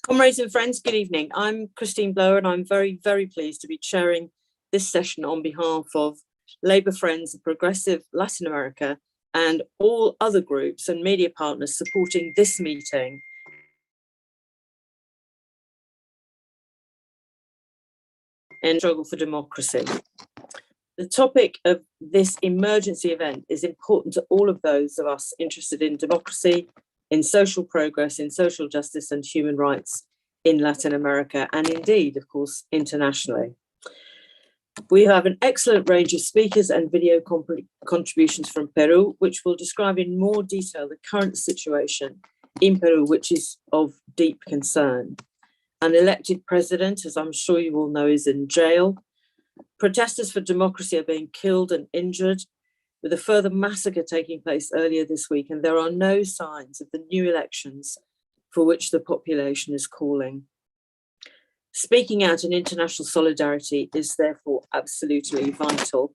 Comrades and friends, good evening. I'm Christine Blower and I'm very, very pleased to be chairing this session on behalf of Labour Friends of Progressive Latin America and all other groups and media partners supporting this meeting. And struggle for democracy. The topic of this emergency event is important to all of those of us interested in democracy, in social progress, in social justice and human rights in Latin America, and indeed, of course, internationally. We have an excellent range of speakers and video contributions from Peru, which will describe in more detail the current situation in Peru, which is of deep concern. An elected president, as I'm sure you all know, is in jail. Protesters for democracy are being killed and injured, with a further massacre taking place earlier this week, and there are no signs of the new elections for which the population is calling. Speaking out in international solidarity is therefore absolutely vital,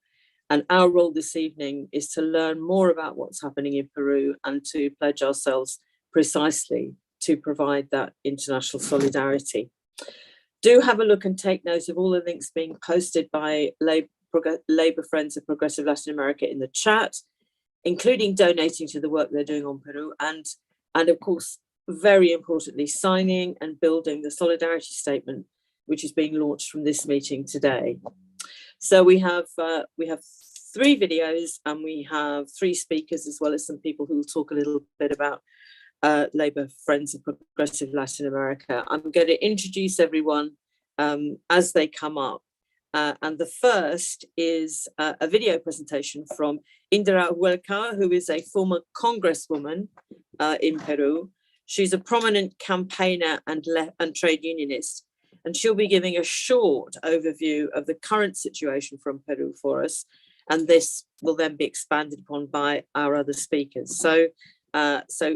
and our role this evening is to learn more about what's happening in Peru and to pledge ourselves precisely to provide that international solidarity. Do have a look and take note of all the links being posted by Labour Friends of Progressive Latin America in the chat, including donating to the work they're doing on Peru and of course, very importantly, signing and building the solidarity statement, which is being launched from this meeting today. So we have 3 videos and we have 3 speakers, as well as some people who will talk a little bit about Labour Friends of Progressive Latin America. I'm going to introduce everyone as they come up. And the first is a video presentation from Indira Huilca, who is a former congresswoman in Peru. She's a prominent campaigner and trade unionist, and she'll be giving a short overview of the current situation from Peru for us. And this will then be expanded upon by our other speakers. So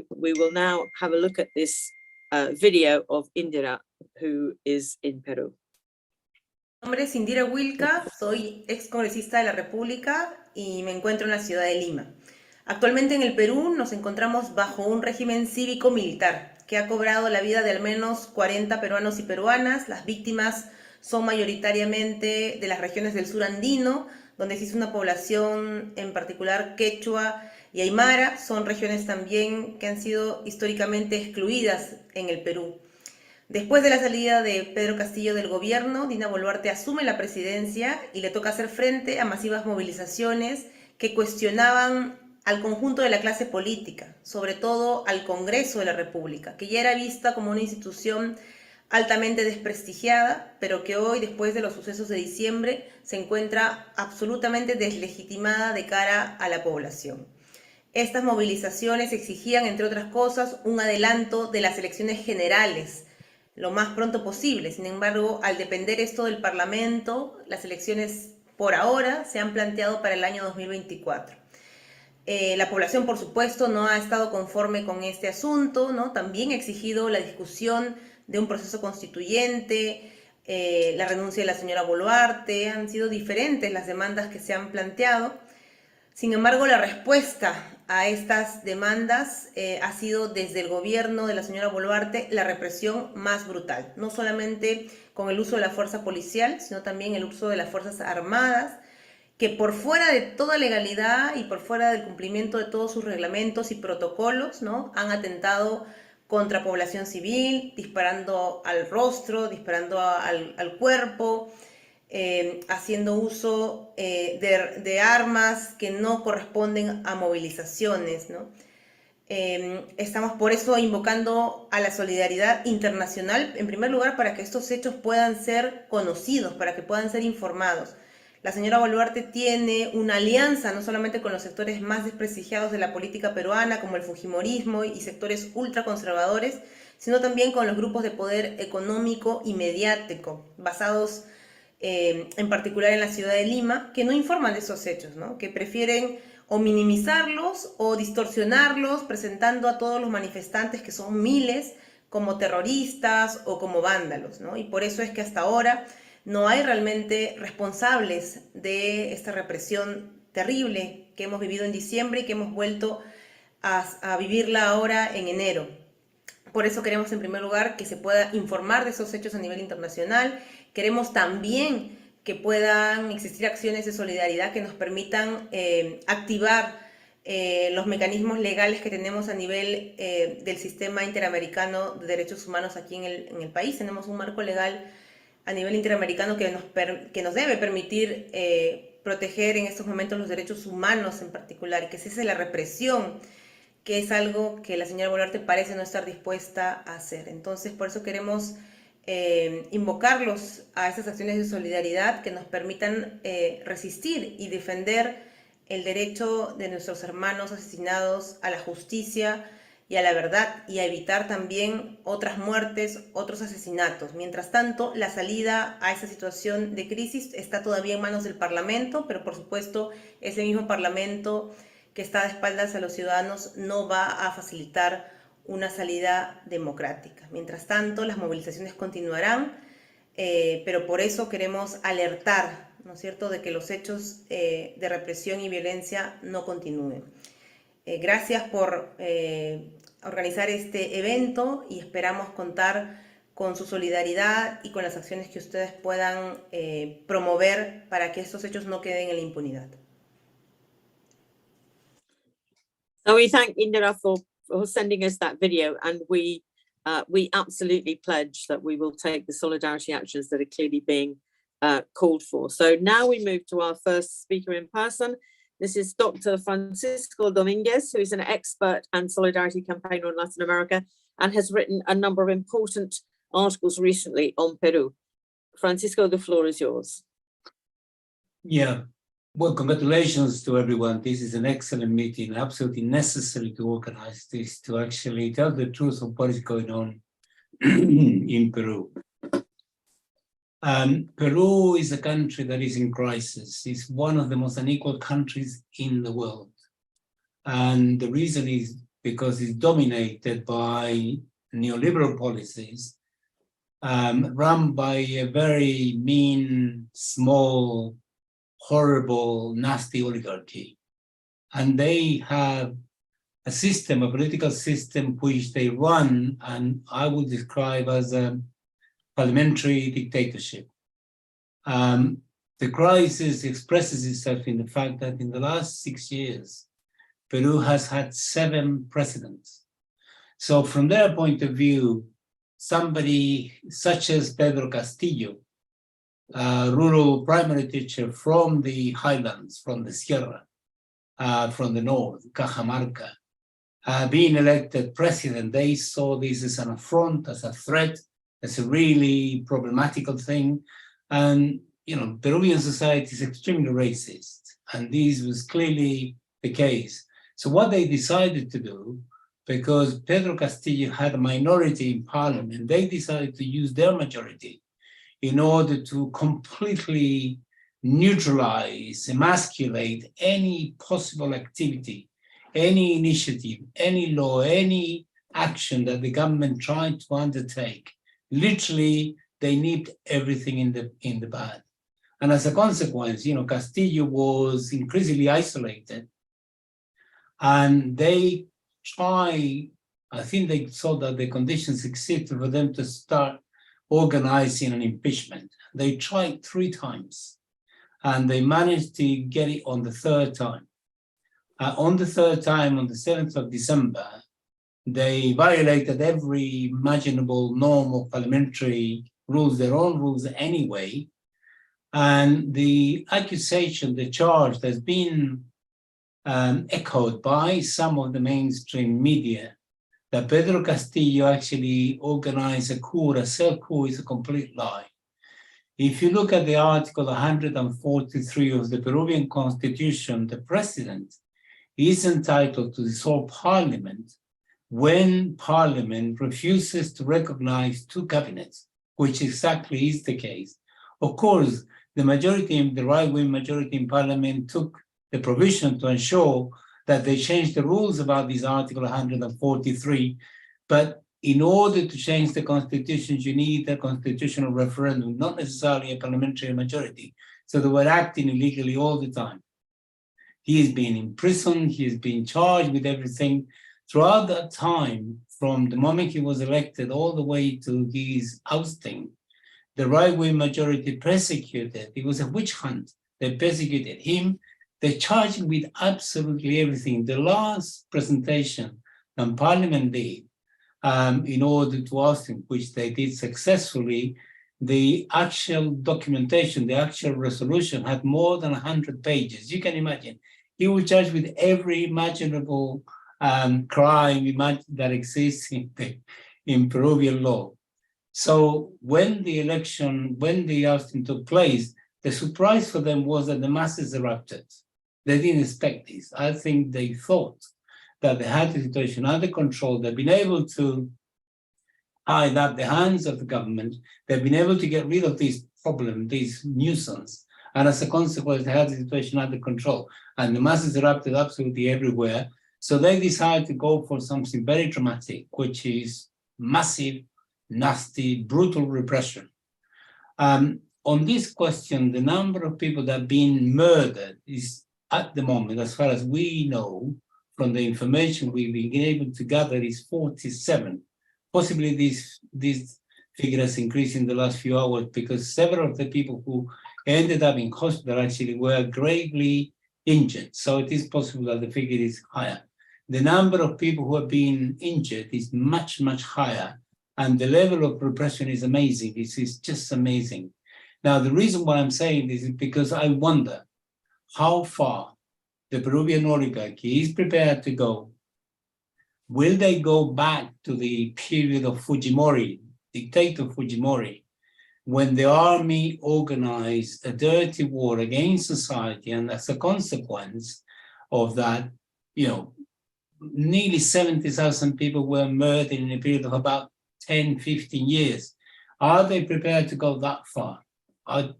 we will now have a look at this video of Indira, who is in Peru. Mi nombre es Indira Huilca, soy ex congresista de la República y me encuentro en la ciudad de Lima. Actualmente en el Perú nos encontramos bajo un régimen cívico-militar que ha cobrado la vida de al menos 40 peruanos y peruanas. Las víctimas son mayoritariamente de las regiones del sur andino, donde existe una población en particular quechua y aymara. Son regiones también que han sido históricamente excluidas en el Perú. Después de la salida de Pedro Castillo del gobierno, Dina Boluarte asume la presidencia y le toca hacer frente a masivas movilizaciones que cuestionaban al conjunto de la clase política, sobre todo al Congreso de la República, que ya era vista como una institución altamente desprestigiada, pero que hoy, después de los sucesos de diciembre, se encuentra absolutamente deslegitimada de cara a la población. Estas movilizaciones exigían, entre otras cosas, un adelanto de las elecciones generales lo más pronto posible. Sin embargo, al depender esto del Parlamento, las elecciones por ahora se han planteado para el año 2024. La población, por supuesto, no ha estado conforme con este asunto, ¿no? También ha exigido la discusión de un proceso constituyente, la renuncia de la señora Boluarte. Han sido diferentes las demandas que se han planteado. Sin embargo, la respuesta a estas demandas ha sido desde el gobierno de la señora Boluarte la represión más brutal, no solamente con el uso de la fuerza policial, sino también el uso de las fuerzas armadas, que por fuera de toda legalidad y por fuera del cumplimiento de todos sus reglamentos y protocolos, ¿no?, han atentado contra población civil, disparando al rostro, disparando al cuerpo, haciendo uso de armas que no corresponden a movilizaciones, ¿no? Estamos por eso invocando a la solidaridad internacional, en primer lugar, para que estos hechos puedan ser conocidos, para que puedan ser informados. La señora Boluarte tiene una alianza no solamente con los sectores más desprestigiados de la política peruana, como el fujimorismo y sectores ultraconservadores, sino también con los grupos de poder económico y mediático, basados en particular en la ciudad de Lima, que no informan de esos hechos, ¿no?, que prefieren o minimizarlos o distorsionarlos, presentando a todos los manifestantes, que son miles, como terroristas o como vándalos, ¿no? Y por eso es que hasta ahora no hay realmente responsables de esta represión terrible que hemos vivido en diciembre y que hemos vuelto a vivirla ahora en enero. Por eso queremos en primer lugar que se pueda informar de esos hechos a nivel internacional. Queremos también que puedan existir acciones de solidaridad que nos permitan activar los mecanismos legales que tenemos a nivel del sistema interamericano de derechos humanos aquí en el país. Tenemos un marco legal a nivel interamericano que nos debe permitir proteger en estos momentos los derechos humanos en particular, y que cese la represión, que es algo que la señora Boluarte parece no estar dispuesta a hacer. Entonces, por eso queremos invocarlos a esas acciones de solidaridad que nos permitan resistir y defender el derecho de nuestros hermanos asesinados a la justicia y a la verdad, y a evitar también otras muertes, otros asesinatos. Mientras tanto, la salida a esa situación de crisis está todavía en manos del Parlamento, pero por supuesto ese mismo Parlamento que está de espaldas a los ciudadanos no va a facilitar una salida democrática. Mientras tanto, las movilizaciones continuarán, pero por eso queremos alertar, ¿no es cierto?, de que los hechos de represión y violencia no continúen. Gracias por organizar este evento y esperamos contar con su solidaridad y con las acciones que ustedes puedan promover para que estos hechos no queden en la impunidad. So we thank Indira for sending us that video, and we absolutely pledge that we will take the solidarity actions that are clearly being called for. So now we move to our first speaker in person. This is Dr. Francisco Dominguez, who is an expert and solidarity campaigner in Latin America and has written a number of important articles recently on Peru. Francisco, the floor is yours. Yeah, well, congratulations to everyone. This is an excellent meeting, absolutely necessary to organize this, to actually tell the truth of what is going on in Peru. Peru is a country that is in crisis. It's one of the most unequal countries in the world. And the reason is because it's dominated by neoliberal policies run by a very mean, small, horrible, nasty oligarchy. And they have a system, a political system, which they run, and I would describe as a parliamentary dictatorship. The crisis expresses itself in the fact that in the last 6 years, Peru has had 7 presidents. So from their point of view, somebody such as Pedro Castillo, a rural primary teacher from the highlands, from the Sierra, from the north, Cajamarca, being elected president, they saw this as an affront, as a threat, as a really problematical thing. And, you know, Peruvian society is extremely racist, and this was clearly the case. So what they decided to do, because Pedro Castillo had a minority in parliament, they decided to use their majority in order to completely neutralize, emasculate any possible activity, any initiative, any law, any action that the government tried to undertake. Literally, they nipped everything in the bud. And as a consequence, you know, Castillo was increasingly isolated. And they tried, I think they saw that the conditions existed for them to start organizing an impeachment. They tried 3 times, and they managed to get it on the 3rd time. On the 3rd time, on the 7th of December, they violated every imaginable norm of parliamentary rules, their own rules anyway. And the accusation, the charge that's been echoed by some of the mainstream media, that Pedro Castillo actually organized a coup, a self-coup, is a complete lie. If you look at the article 143 of the Peruvian Constitution, the president is entitled to dissolve parliament when parliament refuses to recognize 2 cabinets, which exactly is the case. Of course, the majority, the right-wing majority in parliament took the provision to ensure that they changed the rules about this article 143, but in order to change the constitution, you need a constitutional referendum, not necessarily a parliamentary majority. So they were acting illegally all the time. He has been in prison, he has been charged with everything. Throughout that time, from the moment he was elected all the way to his ousting, the right-wing majority persecuted. It was a witch hunt. They persecuted him. They charged him with absolutely everything. The last presentation that Parliament did in order to oust him, which they did successfully, the actual documentation, the actual resolution had more than 100 pages. You can imagine. He was charged with every imaginable crime that exists in Peruvian law. So when the ousting took place, the surprise for them was that the masses erupted. They didn't expect this. I think they thought that they had the situation under control. They've been able to hide up the hands of the government. They've been able to get rid of this problem, this nuisance. And as a consequence, they had the situation under control. And the masses erupted absolutely everywhere. So they decided to go for something very dramatic, which is massive, nasty, brutal repression. On this question, the number of people that have been murdered is, at the moment, as far as we know, from the information we've been able to gather, is 47. Possibly this figure has increased in the last few hours because several of the people who ended up in hospital actually were gravely injured. So it is possible that the figure is higher. The number of people who have been injured is much, much higher. And the level of repression is amazing. This is just amazing. Now, the reason why I'm saying this is because I wonder how far the Peruvian oligarchy is prepared to go. Will they go back to the period of Fujimori, dictator Fujimori, when the army organized a dirty war against society, and as a consequence of that, nearly 70,000 people were murdered in a period of about 10, 15 years. Are they prepared to go that far? I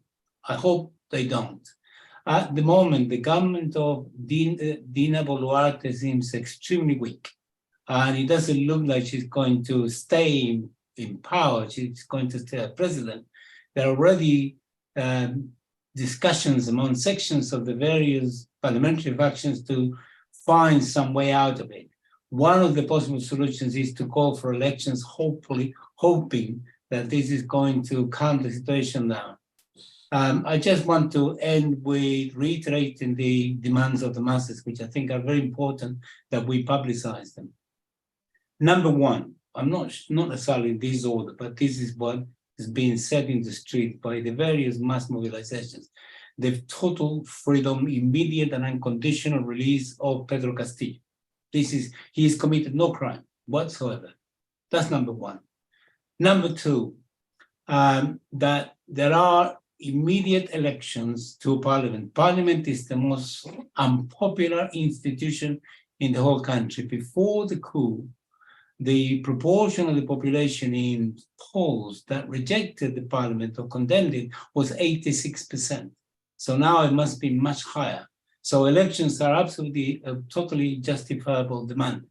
hope they don't. At the moment, the government of Dina Boluarte seems extremely weak. And it doesn't look like she's going to stay in power. She's going to stay as president. There are already discussions among sections of the various parliamentary factions to find some way out of it. One of the possible solutions is to call for elections, hoping that this is going to calm the situation down. I just want to end with reiterating the demands of the masses, which I think are very important that we publicize them. Number one, I'm not necessarily in this order, but this is what is being said in the street by the various mass mobilizations. The total freedom, immediate and unconditional release of Pedro Castillo. He has committed no crime whatsoever. That's number one. Number two, that there are immediate elections to parliament. Parliament is the most unpopular institution in the whole country. Before the coup, the proportion of the population in polls that rejected the parliament or condemned it was 86%. So now it must be much higher. So elections are absolutely a totally justifiable demand.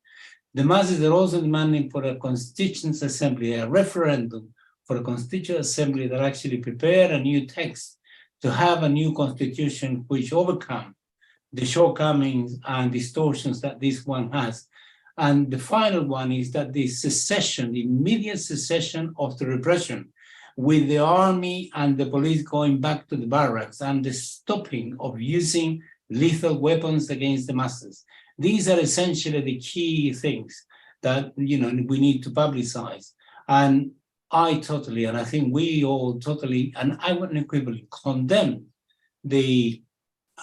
The masses are also demanding for a constituent assembly, a referendum for a constituent assembly that actually prepare a new text to have a new constitution which overcome the shortcomings and distortions that this one has. And the final one is that the secession, the immediate secession of the repression, with the army and the police going back to the barracks and the stopping of using lethal weapons against the masses. These are essentially the key things that we need to publicize. And I totally, and I think we all totally, and I would unequivocally condemn the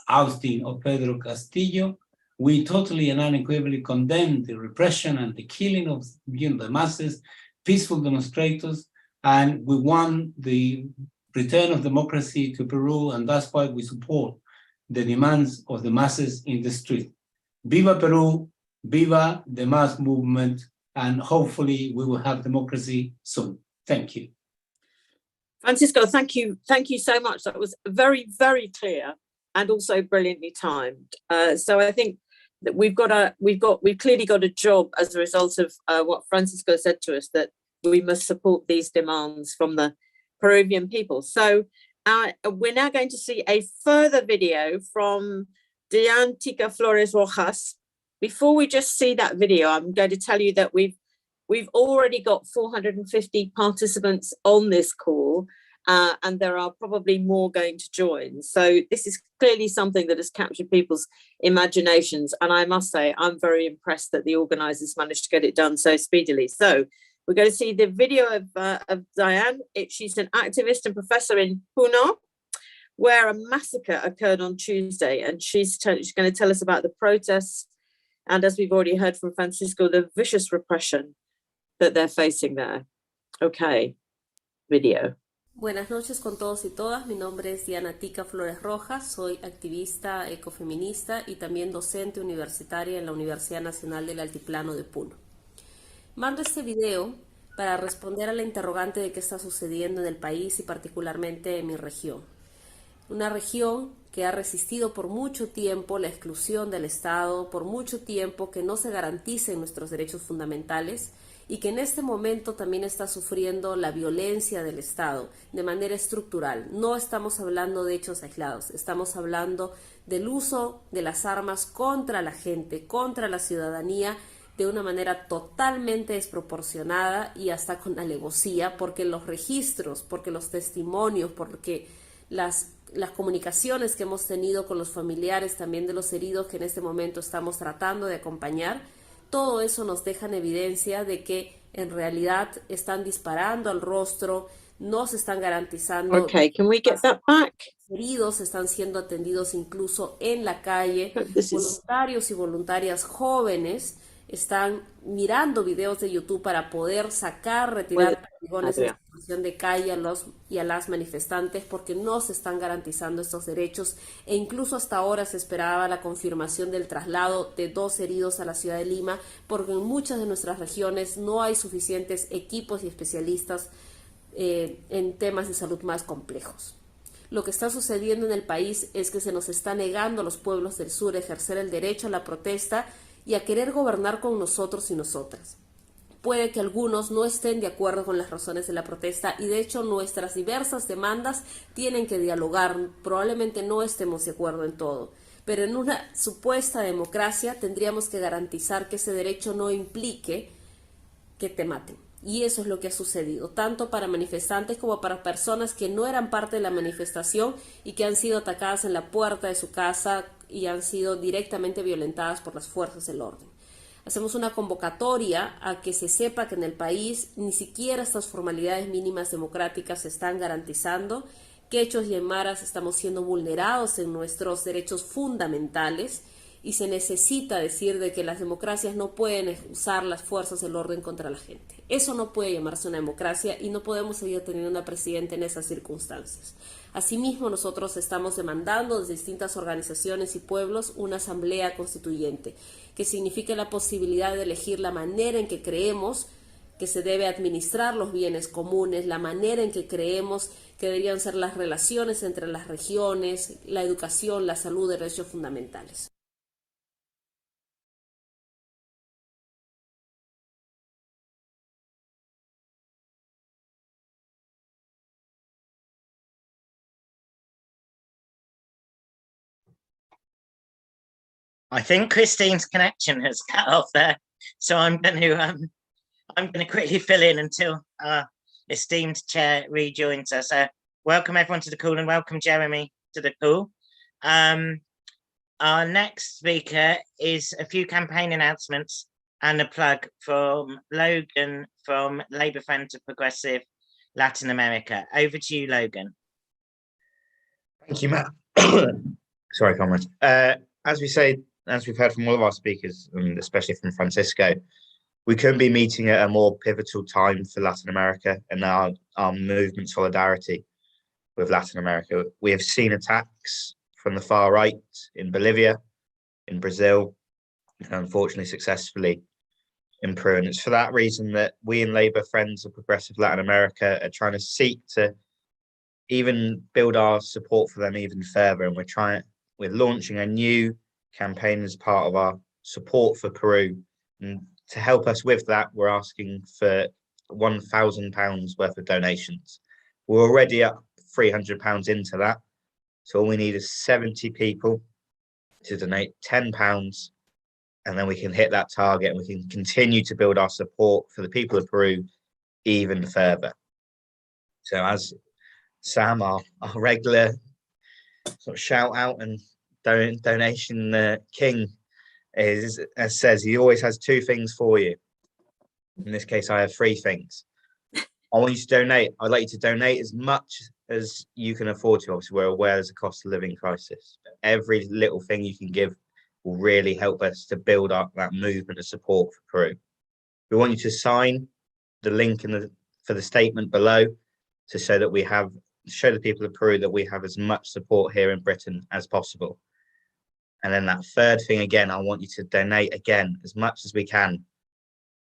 ousting of Pedro Castillo. We totally and unequivocally condemn the repression and the killing of the masses, peaceful demonstrators, and we want the return of democracy to Peru, and that's why we support the demands of the masses in the street. Viva Peru, viva the mass movement, and hopefully we will have democracy soon. Thank you. Francisco, thank you so much. That was very, very clear and also brilliantly timed. So I think that we've clearly got a job as a result of what Francisco said to us, that we must support these demands from the Peruvian people. So we're now going to see a further video from Diane Tika Flores Rojas. Before we just see that video, I'm going to tell you that we've We've already got 450 participants on this call, and there are probably more going to join. So this is clearly something that has captured people's imaginations. And I must say, I'm very impressed that the organisers managed to get it done so speedily. So we're going to see the video of Diane. She's an activist and professor in Puno, where a massacre occurred on Tuesday. And she's going to tell us about the protests. And as we've already heard from Francisco, the vicious repression that they're facing there. Okay, video. Buenas noches con todos y todas. Mi nombre es Diane Tika Flores Rojas. Soy activista ecofeminista y también docente universitaria en la Universidad Nacional del Altiplano de Puno. Mando este video para responder a la interrogante de qué está sucediendo en el país y particularmente en mi región. Una región que ha resistido por mucho tiempo la exclusión del Estado, por mucho tiempo que no se garanticen nuestros derechos fundamentales y que en este momento también está sufriendo la violencia del Estado de manera estructural. No estamos hablando de hechos aislados, estamos hablando del uso de las armas contra la gente, contra la ciudadanía, de una manera totalmente desproporcionada y hasta con alevosía, porque los registros, porque los testimonios, porque las comunicaciones que hemos tenido con los familiares también de los heridos que en este momento estamos tratando de acompañar, todo eso nos deja en evidencia de que en realidad están disparando al rostro, no se están garantizando. Okay, can we get that back? Heridos están siendo atendidos incluso en la calle. Voluntarios y voluntarias jóvenes están mirando videos de YouTube para poder retirar perdigones en situación de calle y a las manifestantes porque no se están garantizando estos derechos e incluso hasta ahora se esperaba la confirmación del traslado de 2 heridos a la ciudad de Lima porque en muchas de nuestras regiones no hay suficientes equipos y especialistas en temas de salud más complejos. Lo que está sucediendo en el país es que se nos está negando a los pueblos del sur ejercer el derecho a la protesta y a querer gobernar con nosotros y nosotras. Puede que algunos no estén de acuerdo con las razones de la protesta y de hecho nuestras diversas demandas tienen que dialogar, probablemente no estemos de acuerdo en todo, pero en una supuesta democracia tendríamos que garantizar que ese derecho no implique que te maten. Y eso es lo que ha sucedido, tanto para manifestantes como para personas que no eran parte de la manifestación y que han sido atacadas en la puerta de su casa y han sido directamente violentadas por las fuerzas del orden. Hacemos una convocatoria a que se sepa que en el país ni siquiera estas formalidades mínimas democráticas se están garantizando, quechos y aymaras estamos siendo vulnerados en nuestros derechos fundamentales y se necesita decir de que las democracias no pueden usar las fuerzas del orden contra la gente. Eso no puede llamarse una democracia y no podemos seguir teniendo una presidenta en esas circunstancias. Asimismo, nosotros estamos demandando desde distintas organizaciones y pueblos una asamblea constituyente que signifique la posibilidad de elegir la manera en que creemos que se debe administrar los bienes comunes, la manera en que creemos que deberían ser las relaciones entre las regiones, la educación, la salud, derechos fundamentales. I think Christine's connection has cut off there, so I'm going to quickly fill in until our esteemed chair rejoins us. Welcome everyone to the call and welcome Jeremy to the call. Our next speaker is a few campaign announcements and a plug from Logan from Labour Friends of Progressive Latin America. Over to you, Logan. Thank you, Matt. Sorry, comrades. As we've heard from all of our speakers, and especially from Francisco, we couldn't be meeting at a more pivotal time for Latin America and our movement solidarity with Latin America. We have seen attacks from the far right in Bolivia, in Brazil, and unfortunately successfully in Peru. And it's for that reason that we in Labour Friends of Progressive Latin America are trying to seek to even build our support for them even further. And we're launching a new campaign as part of our support for Peru. And to help us with that, we're asking for £1,000 worth of donations. We're already up £300 into that. So all we need is 70 people to donate £10 and then we can hit that target and we can continue to build our support for the people of Peru even further. So as Sam, our regular sort of shout out and donation king says, he always has two things for you. In this case, I have three things. I want you to donate. I'd like you to donate as much as you can afford to. Obviously, we're aware there's a cost of living crisis. Every little thing you can give will really help us to build up that movement of support for Peru. We want you to sign the link for the statement below to show that we have, show the people of Peru that we have as much support here in Britain as possible. And then that third thing, again, I want you to donate again as much as we can.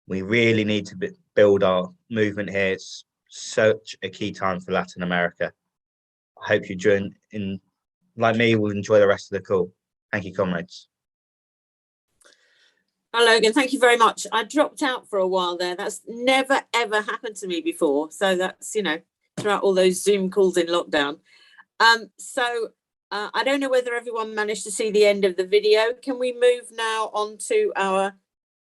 We really need to build our movement here. It's such a key time for Latin America. I hope you join in, like me, will enjoy the rest of the call. Thank you, comrades. Hi, Logan. Thank you very much. I dropped out for a while there. That's never, ever happened to me before. So that's, you know, throughout all those Zoom calls in lockdown. I don't know whether everyone managed to see the end of the video. Can we move now on to our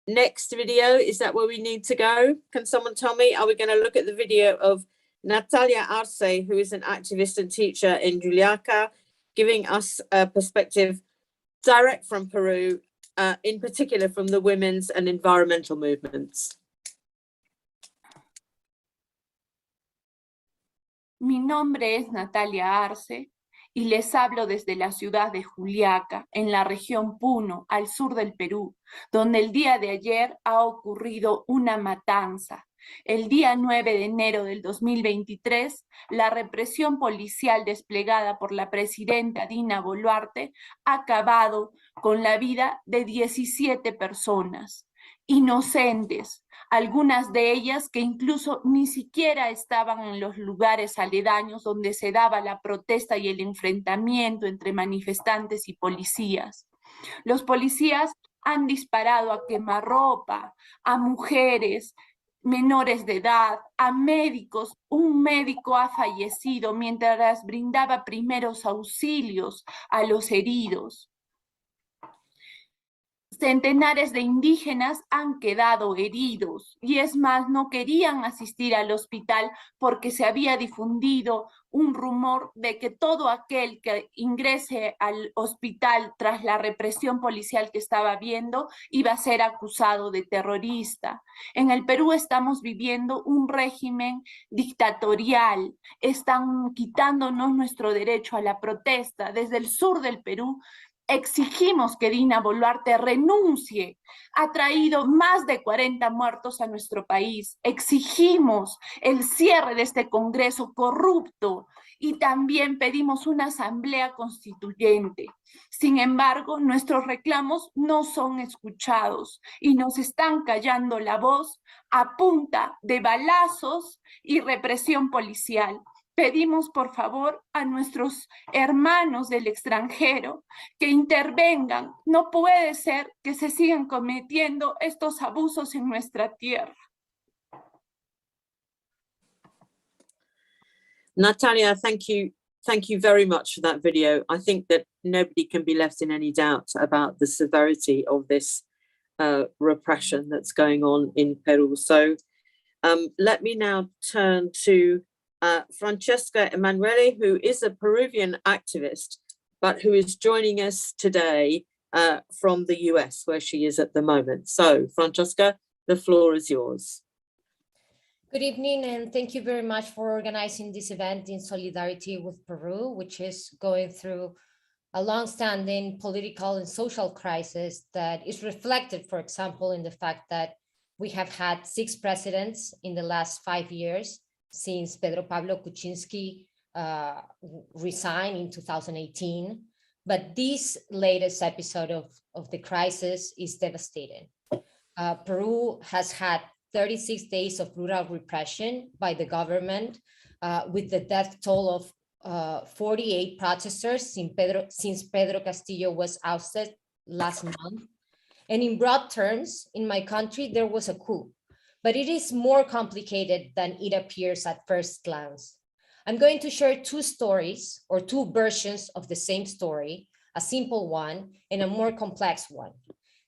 next video? Is that where we need to go? Can someone tell me? Are we going to look at the video of Natalia Arce, who is an activist and teacher in Juliaca, giving us a perspective direct from Peru, in particular from the women's and environmental movements? Mi nombre es Natalia Arce y les hablo desde la ciudad de Juliaca, en la región Puno, al sur del Perú, donde el día de ayer ha ocurrido una matanza. El día 9 de enero del 2023, la represión policial desplegada por la presidenta Dina Boluarte ha acabado con la vida de 17 personas, inocentes, algunas de ellas que incluso ni siquiera estaban en los lugares aledaños donde se daba la protesta y el enfrentamiento entre manifestantes y policías. Los policías han disparado a quemarropa, a mujeres, menores de edad, a médicos. Un médico ha fallecido mientras brindaba primeros auxilios a los heridos. Centenares de indígenas han quedado heridos y es más, no querían asistir al hospital porque se había difundido un rumor de que todo aquel que ingrese al hospital tras la represión policial que estaba habiendo iba a ser acusado de terrorista. En el Perú estamos viviendo un régimen dictatorial, están quitándonos nuestro derecho a la protesta. Desde el sur del Perú exigimos que Dina Boluarte renuncie. Ha traído más de 40 muertos a nuestro país. Exigimos el cierre de este Congreso corrupto y también pedimos una asamblea constituyente. Sin embargo, nuestros reclamos no son escuchados y nos están callando la voz a punta de balazos y represión policial. Pedimos por favor a nuestros hermanos del extranjero que intervengan. No puede ser que se sigan cometiendo estos abusos en nuestra tierra. Natalia, thank you very much for that video. I think that nobody can be left in any doubt about the severity of this repression that's going on in Peru. So let me now turn to Francesca Emanuele, who is a Peruvian activist, but who is joining us today from the US, where she is at the moment. So, Francesca, the floor is yours. Good evening, and thank you very much for organizing this event in solidarity with Peru, which is going through a long-standing political and social crisis that is reflected, for example, in the fact that we have had 6 presidents in the last 5 years, since Pedro Pablo Kuczynski resigned in 2018. But this latest episode of the crisis is devastating. Peru has had 36 days of brutal repression by the government, with the death toll of 48 protesters since Pedro Castillo was ousted last month. And in broad terms, in my country, there was a coup. But it is more complicated than it appears at first glance. I'm going to share 2 stories or 2 versions of the same story, a simple one and a more complex one.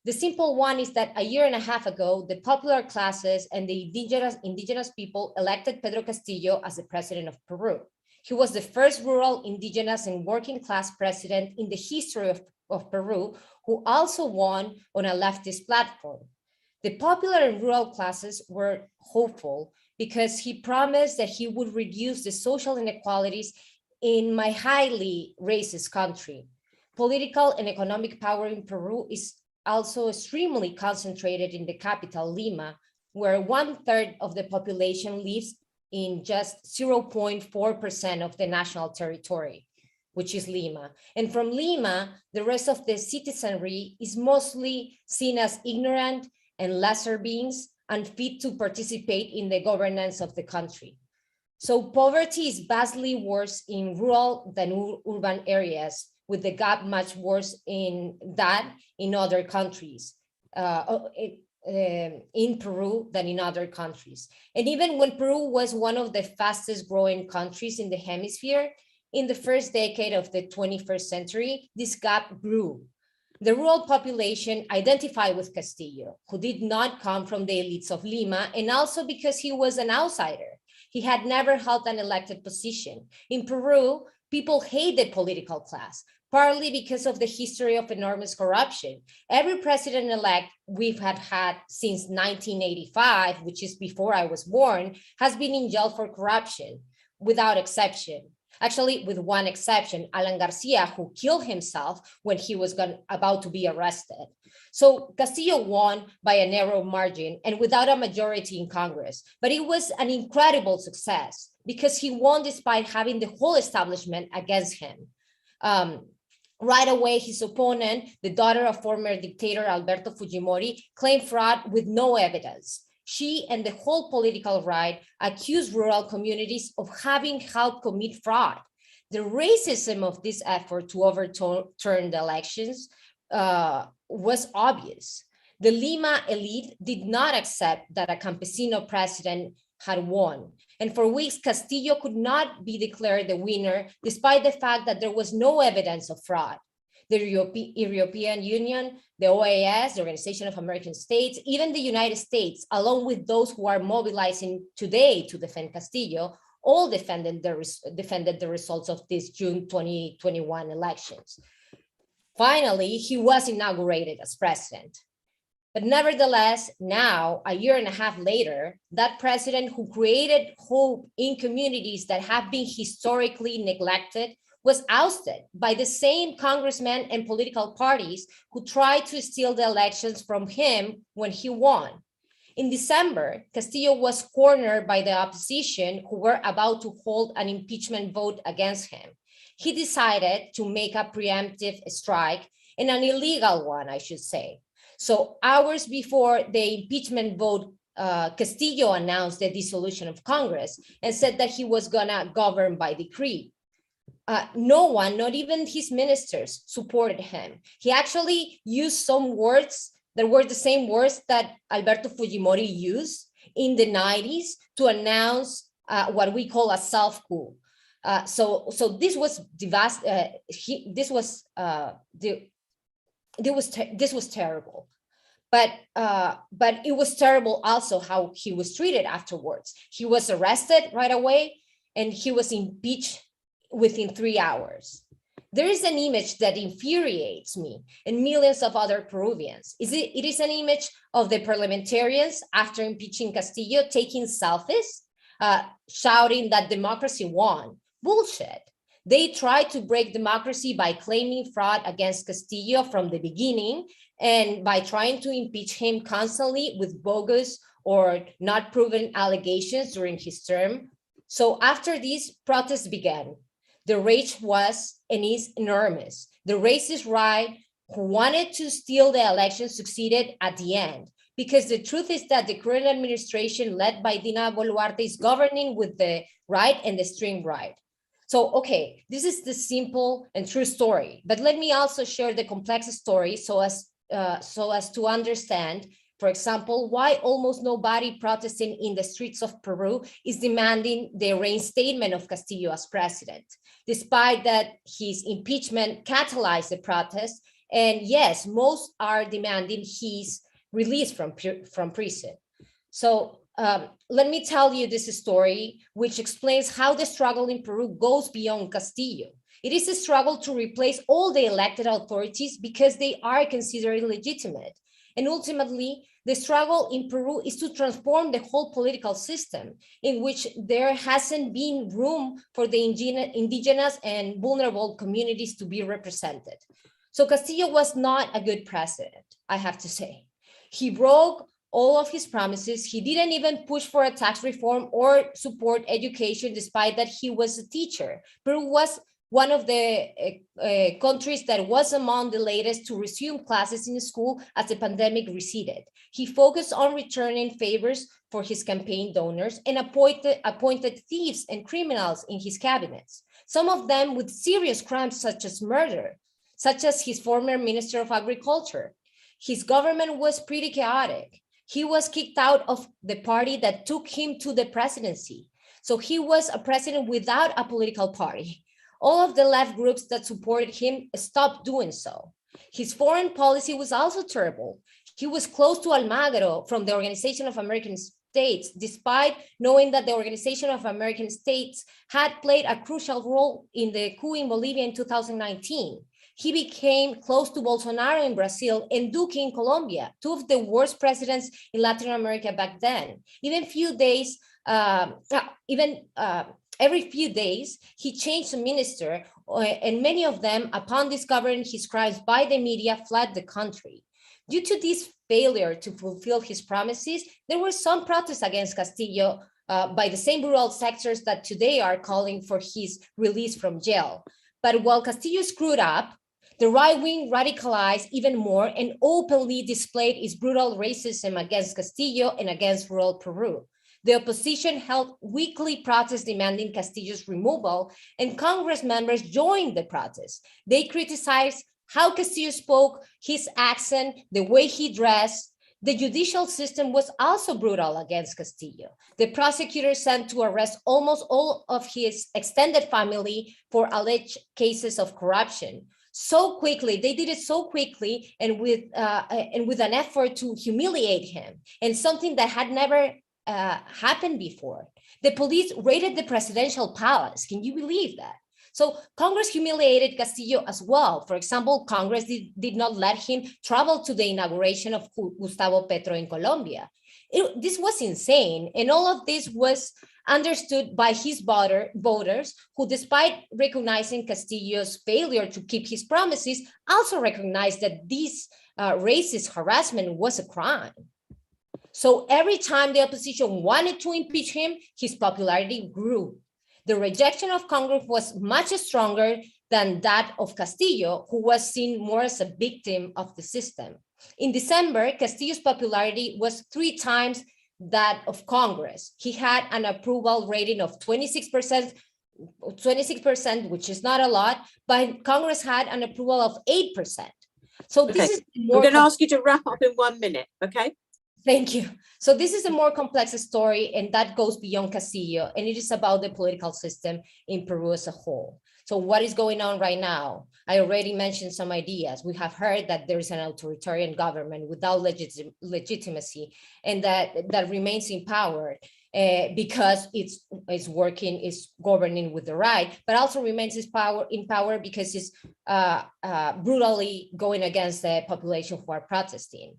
The simple one is that a year and a half ago, the popular classes and the indigenous people elected Pedro Castillo as the president of Peru. He was the first rural, indigenous, and working class president in the history of Peru, who also won on a leftist platform. The popular and rural classes were hopeful because he promised that he would reduce the social inequalities in my highly racist country. Political and economic power in Peru is also extremely concentrated in the capital, Lima, where 1/3 of the population lives in just 0.4% of the national territory, which is Lima. And from Lima, the rest of the citizenry is mostly seen as ignorant and lesser beings, unfit to participate in the governance of the country. So poverty is vastly worse in rural than urban areas, with the gap much worse in other countries, in Peru than in other countries. And even when Peru was one of the fastest growing countries in the hemisphere, in the first decade of the 21st century, this gap grew. The rural population identified with Castillo, who did not come from the elites of Lima, and also because he was an outsider. He had never held an elected position. In Peru, people hate the political class, partly because of the history of enormous corruption. Every president-elect we've had since 1985, which is before I was born, has been in jail for corruption, without exception. Actually, with one exception, Alan Garcia, who killed himself when he was about to be arrested. So Castillo won by a narrow margin and without a majority in Congress, but it was an incredible success because he won despite having the whole establishment against him. Right away, his opponent, the daughter of former dictator Alberto Fujimori, claimed fraud with no evidence. She and the whole political right accused rural communities of having helped commit fraud. The racism of this effort to overturn the elections was obvious. The Lima elite did not accept that a campesino president had won. And for weeks, Castillo could not be declared the winner, despite the fact that there was no evidence of fraud. The European Union, the OAS, the Organization of American States, even the United States, along with those who are mobilizing today to defend Castillo, all defended the results of these June 2021 elections. Finally, he was inaugurated as president. But nevertheless, now, a year and a half later, that president who created hope in communities that have been historically neglected was ousted by the same congressmen and political parties who tried to steal the elections from him when he won. In December, Castillo was cornered by the opposition who were about to hold an impeachment vote against him. He decided to make a preemptive strike, and an illegal one, I should say. So hours before the impeachment vote, Castillo announced the dissolution of Congress and said that he was gonna govern by decree. No one, not even his ministers, supported him. He actually used some words that were the same words that Alberto Fujimori used in the 90s to announce what we call a self-coup. So this was this was terrible. But it was terrible also how he was treated afterwards. He was arrested right away and he was impeached within 3 hours. There is an image that infuriates me and millions of other Peruvians. It is an image of the parliamentarians after impeaching Castillo taking selfies, shouting that democracy won. Bullshit. They tried to break democracy by claiming fraud against Castillo from the beginning and by trying to impeach him constantly with bogus or not proven allegations during his term. So after these protests began, the rage was and is enormous. The racist right who wanted to steal the election succeeded at the end, because the truth is that the current administration led by Dina Boluarte is governing with the right and the extreme right. So, okay, this is the simple and true story, but let me also share the complex story so as to understand, for example, why almost nobody protesting in the streets of Peru is demanding the reinstatement of Castillo as president, despite that his impeachment catalyzed the protest And yes, most are demanding his release from prison. So let me tell you this story, which explains how the struggle in Peru goes beyond Castillo. It is a struggle to replace all the elected authorities because they are considered illegitimate. And ultimately, the struggle in Peru is to transform the whole political system, in which there hasn't been room for the indigenous and vulnerable communities to be represented. So Castillo was not a good president, I have to say. He broke all of his promises. He didn't even push for a tax reform or support education, despite that he was a teacher. Peru was one of the countries that was among the latest to resume classes in school as the pandemic receded. He focused on returning favors for his campaign donors and appointed thieves and criminals in his cabinets, some of them with serious crimes such as murder, such as his former Minister of Agriculture. His government was pretty chaotic. He was kicked out of the party that took him to the presidency. So he was a president without a political party. All of the left groups that supported him stopped doing so. His foreign policy was also terrible. He was close to Almagro from the Organization of American States, despite knowing that the Organization of American States had played a crucial role in the coup in Bolivia in 2019. He became close to Bolsonaro in Brazil and Duque in Colombia, two of the worst presidents in Latin America back then. Every few days, he changed a minister, and many of them, upon discovering his crimes by the media, fled the country. Due to this failure to fulfill his promises, there were some protests against Castillo by the same rural sectors that today are calling for his release from jail. But while Castillo screwed up, the right wing radicalized even more and openly displayed its brutal racism against Castillo and against rural Peru. The opposition held weekly protests demanding Castillo's removal, and Congress members joined the protests. They criticized how Castillo spoke, his accent, the way he dressed. The judicial system was also brutal against Castillo. The prosecutor sent to arrest almost all of his extended family for alleged cases of corruption. So quickly, they did it so quickly and with an effort to humiliate him, and something that had never happened before. The police raided the presidential palace. Can you believe that? So Congress humiliated Castillo as well. For example, Congress did not let him travel to the inauguration of Gustavo Petro in Colombia. This was insane. And all of this was understood by his voters, who, despite recognizing Castillo's failure to keep his promises, also recognized that this racist harassment was a crime. So every time the opposition wanted to impeach him, his popularity grew. The rejection of Congress was much stronger than that of Castillo, who was seen more as a victim of the system. In December, Castillo's popularity was 3 times that of Congress. He had an approval rating of 26%, which is not a lot, but Congress had an approval of 8%. So this is more. I'm going to ask you to wrap up in 1 minute, okay? Thank you. So this is a more complex story, and that goes beyond Castillo, and it is about the political system in Peru as a whole. So what is going on right now? I already mentioned some ideas. We have heard that there is an authoritarian government without legitimacy, and that remains in power because it's governing with the right, but also remains in power because it's brutally going against the population who are protesting.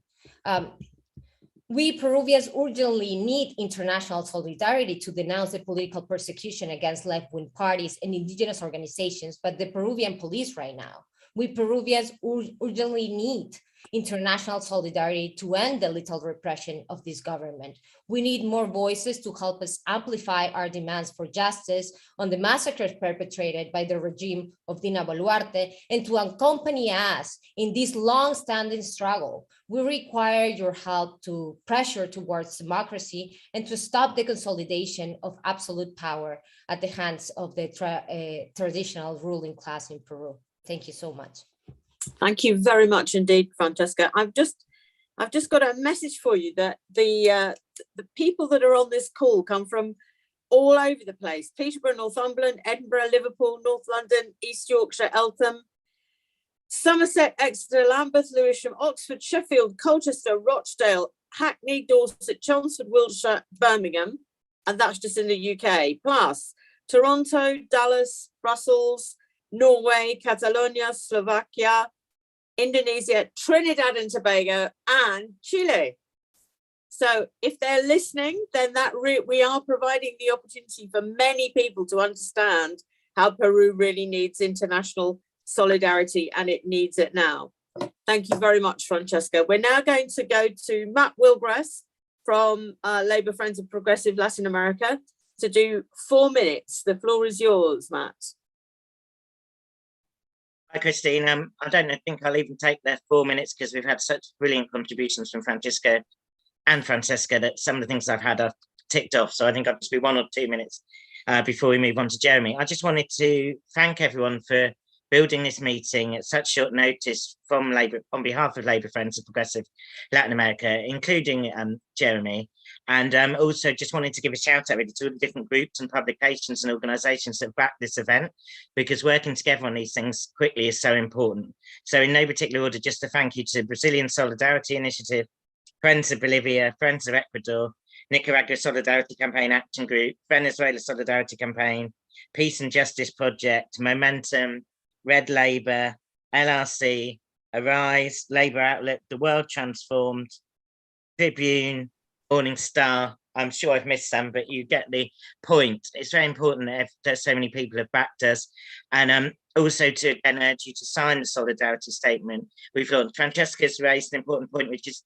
We Peruvians urgently need international solidarity to denounce the political persecution against left-wing parties and indigenous organizations, but the Peruvian police right now. We Peruvians urgently need international solidarity to end the lethal repression of this government. We need more voices to help us amplify our demands for justice on the massacres perpetrated by the regime of Dina Boluarte and to accompany us in this long-standing struggle. We require your help to pressure towards democracy and to stop the consolidation of absolute power at the hands of the traditional ruling class in Peru. Thank you so much. Thank you very much indeed, Francesca. I've just got a message for you that the people that are on this call come from all over the place: Peterborough, Northumberland, Edinburgh, Liverpool, North London, East Yorkshire, Eltham. Somerset, Exeter, Lambeth, Lewisham, Oxford, Sheffield, Colchester, Rochdale, Hackney, Dorset, Chelmsford, Wiltshire, Birmingham, and that's just in the UK, plus Toronto, Dallas, Brussels, Norway, Catalonia, Slovakia, Indonesia, Trinidad and Tobago, and Chile. So if they're listening, then we are providing the opportunity for many people to understand how Peru really needs international solidarity, and it needs it now. Thank you very much, Francesca. We're now going to go to Matt Wilgress from Labour Friends of Progressive Latin America to do 4 minutes. The floor is yours, Matt. Hi, Christine. I don't think I'll even take the 4 minutes because we've had such brilliant contributions from Francesca and Francesca that some of the things I've had I've ticked off. So I think I'll just be 1 or 2 minutes before we move on to Jeremy. I just wanted to thank everyone for building this meeting at such short notice from Labour, on behalf of Labour Friends of Progressive Latin America, including Jeremy. And also just wanted to give a shout out really to all the different groups and publications and organisations that back this event, because working together on these things quickly is so important. So in no particular order, just a thank you to Brazilian Solidarity Initiative, Friends of Bolivia, Friends of Ecuador, Nicaragua Solidarity Campaign Action Group, Venezuela Solidarity Campaign, Peace and Justice Project, Momentum, Red Labour, LRC, Arise, Labour Outlet, The World Transformed, Tribune, Morning Star. I'm sure I've missed some, but you get the point. It's very important that so many people have backed us. And also to again urge you to sign the solidarity statement we've launched. Francesca's raised an important point, which is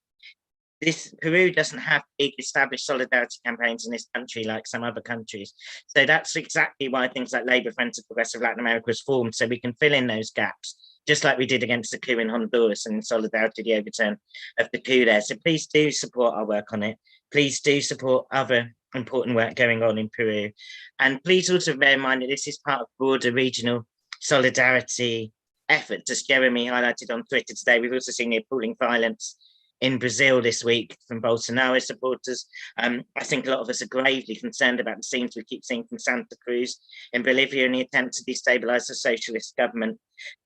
Peru doesn't have big established solidarity campaigns in this country like some other countries. So that's exactly why things like Labour Friends of Progressive Latin America was formed, so we can fill in those gaps, just like we did against the coup in Honduras and in solidarity the overturn of the coup there. So please do support our work on it. Please do support other important work going on in Peru. And please also bear in mind that this is part of broader regional solidarity efforts, as Jeremy highlighted on Twitter today. We've also seen the appalling violence in Brazil this week from Bolsonaro supporters. I think a lot of us are gravely concerned about the scenes we keep seeing from Santa Cruz in Bolivia and the attempt to destabilise the socialist government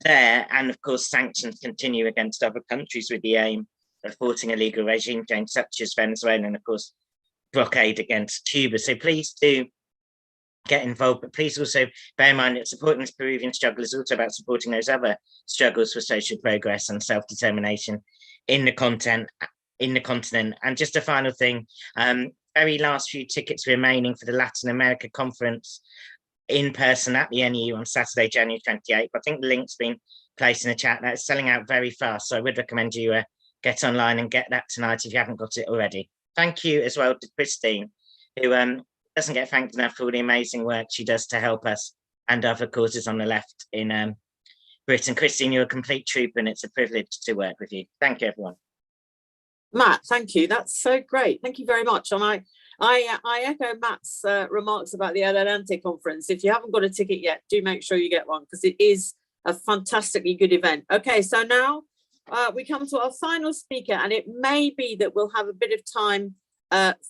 there. And of course, sanctions continue against other countries with the aim of forcing a legal regime change, such as Venezuela, and of course, blockade against Cuba. So please do get involved, but please also bear in mind that supporting this Peruvian struggle is also about supporting those other struggles for social progress and self-determination in the continent. And just a final thing, very last few tickets remaining for the Latin America conference in person at the NEU on Saturday, January 28th. I think the link's been placed in the chat. That's selling out very fast, so I would recommend you get online and get that tonight if you haven't got it already. Thank you as well to Christine, who doesn't get thanked enough for all the amazing work she does to help us and other causes on the left in Britain. Christine, you're a complete trooper, and it's a privilege to work with you. Thank you, everyone. Matt, thank you. That's so great. Thank you very much. And I echo Matt's remarks about the Adelante conference. If you haven't got a ticket yet, do make sure you get one, because it is a fantastically good event. Okay, so now we come to our final speaker, and it may be that we'll have a bit of time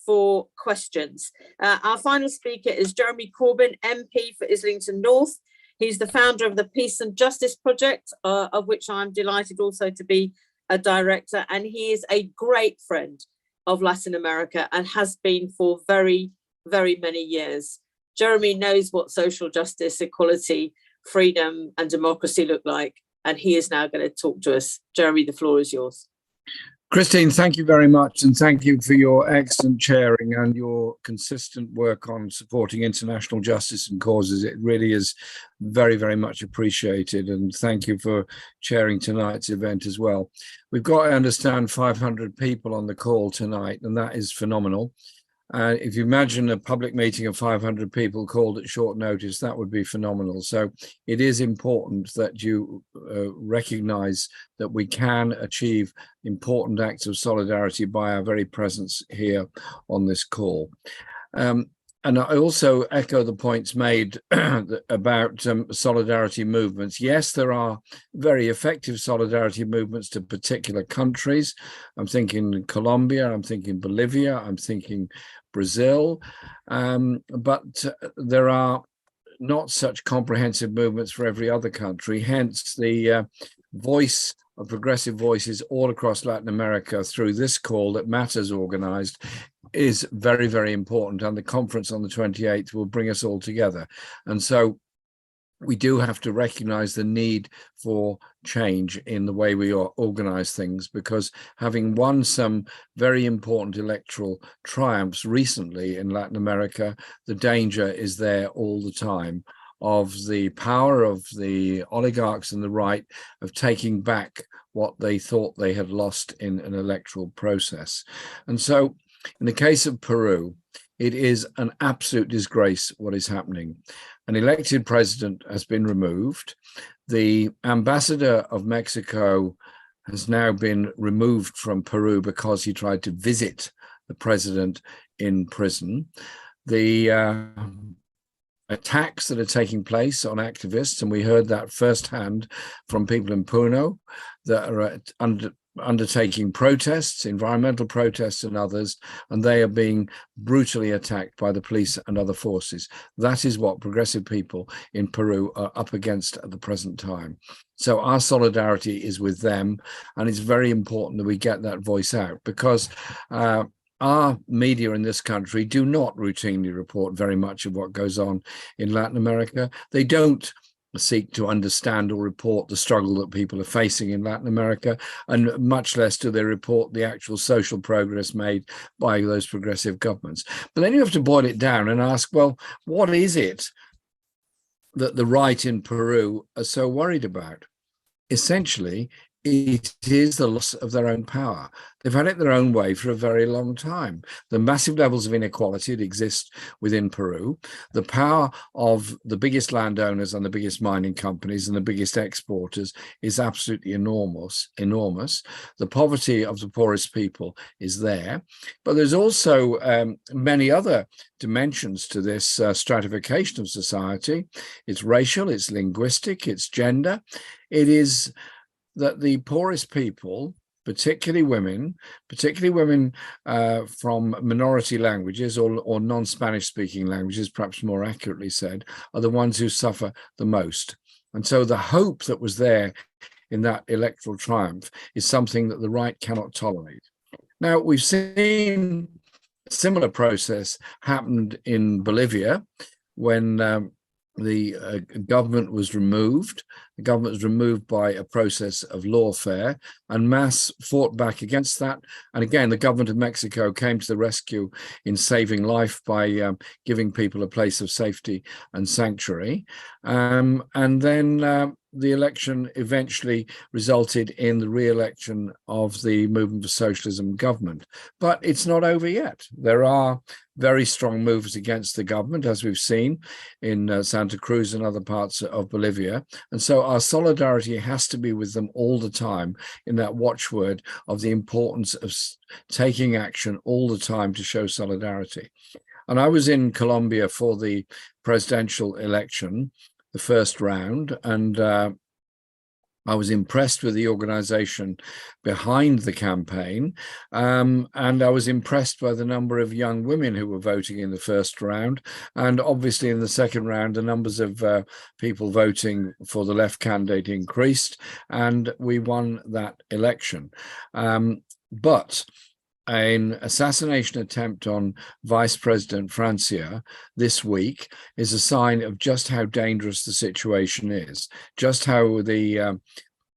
for questions. Our final speaker is Jeremy Corbyn, MP for Islington North. He's the founder of the Peace and Justice Project, of which I'm delighted also to be a director. And he is a great friend of Latin America and has been for very, very many years. Jeremy knows what social justice, equality, freedom and democracy look like. And he is now going to talk to us. Jeremy, the floor is yours. Christine, thank you very much, and thank you for your excellent chairing and your consistent work on supporting international justice and causes. It really is very, very much appreciated, and thank you for chairing tonight's event as well. We've got, I understand, 500 people on the call tonight, and that is phenomenal. If you imagine a public meeting of 500 people called at short notice, that would be phenomenal. So it is important that you recognize that we can achieve important acts of solidarity by our very presence here on this call. And I also echo the points made about solidarity movements. Yes, there are very effective solidarity movements to particular countries. I'm thinking Colombia, I'm thinking Bolivia, I'm thinking Brazil, but there are not such comprehensive movements for every other country. Hence the voice of progressive voices all across Latin America through this call that Matters organized is very, very important. And the conference on the 28th will bring us all together. And so we do have to recognize the need for change in the way we organize things, because having won some very important electoral triumphs recently in Latin America, the danger is there all the time of the power of the oligarchs and the right of taking back what they thought they had lost in an electoral process. And so in the case of Peru, it is an absolute disgrace what is happening. An elected president has been removed. The ambassador of Mexico has now been removed from Peru because he tried to visit the president in prison. The attacks that are taking place on activists, and we heard that firsthand from people in Puno that are undertaking protests, environmental protests and others, and they are being brutally attacked by the police and other forces. That is what progressive people in Peru are up against at the present time. So our solidarity is with them, and it's very important that we get that voice out, because our media in this country do not routinely report very much of what goes on in Latin America. They don't seek to understand or report the struggle that people are facing in Latin America, and much less do they report the actual social progress made by those progressive governments. But then you have to boil it down and ask, well, what is it that the right in Peru are so worried about? Essentially, it is the loss of their own power. They've had it their own way for a very long time. The massive levels of inequality that exist within Peru, the power of the biggest landowners and the biggest mining companies and the biggest exporters is absolutely enormous. The poverty of the poorest people is there. But there's also many other dimensions to this stratification of society. It's racial, it's linguistic, it's gender. It is that the poorest people, particularly women from minority languages or non-Spanish speaking languages, perhaps more accurately said, are the ones who suffer the most. And so the hope that was there in that electoral triumph is something that the right cannot tolerate. Now, we've seen a similar process happened in Bolivia when the government was removed. The government was removed by a process of lawfare, and MAS fought back against that. And again, the government of Mexico came to the rescue in saving life by giving people a place of safety and sanctuary. And then the election eventually resulted in the re-election of the Movement for Socialism government. But it's not over yet. There are very strong moves against the government, as we've seen in Santa Cruz and other parts of Bolivia. And so our solidarity has to be with them all the time, in that watchword of the importance of taking action all the time to show solidarity. And I was in Colombia for the presidential election, the first round, and I was impressed with the organization behind the campaign, and I was impressed by the number of young women who were voting in the first round, and obviously in the second round the numbers of people voting for the left candidate increased, and we won that election. But an assassination attempt on Vice President Francia this week is a sign of just how dangerous the situation is, just how the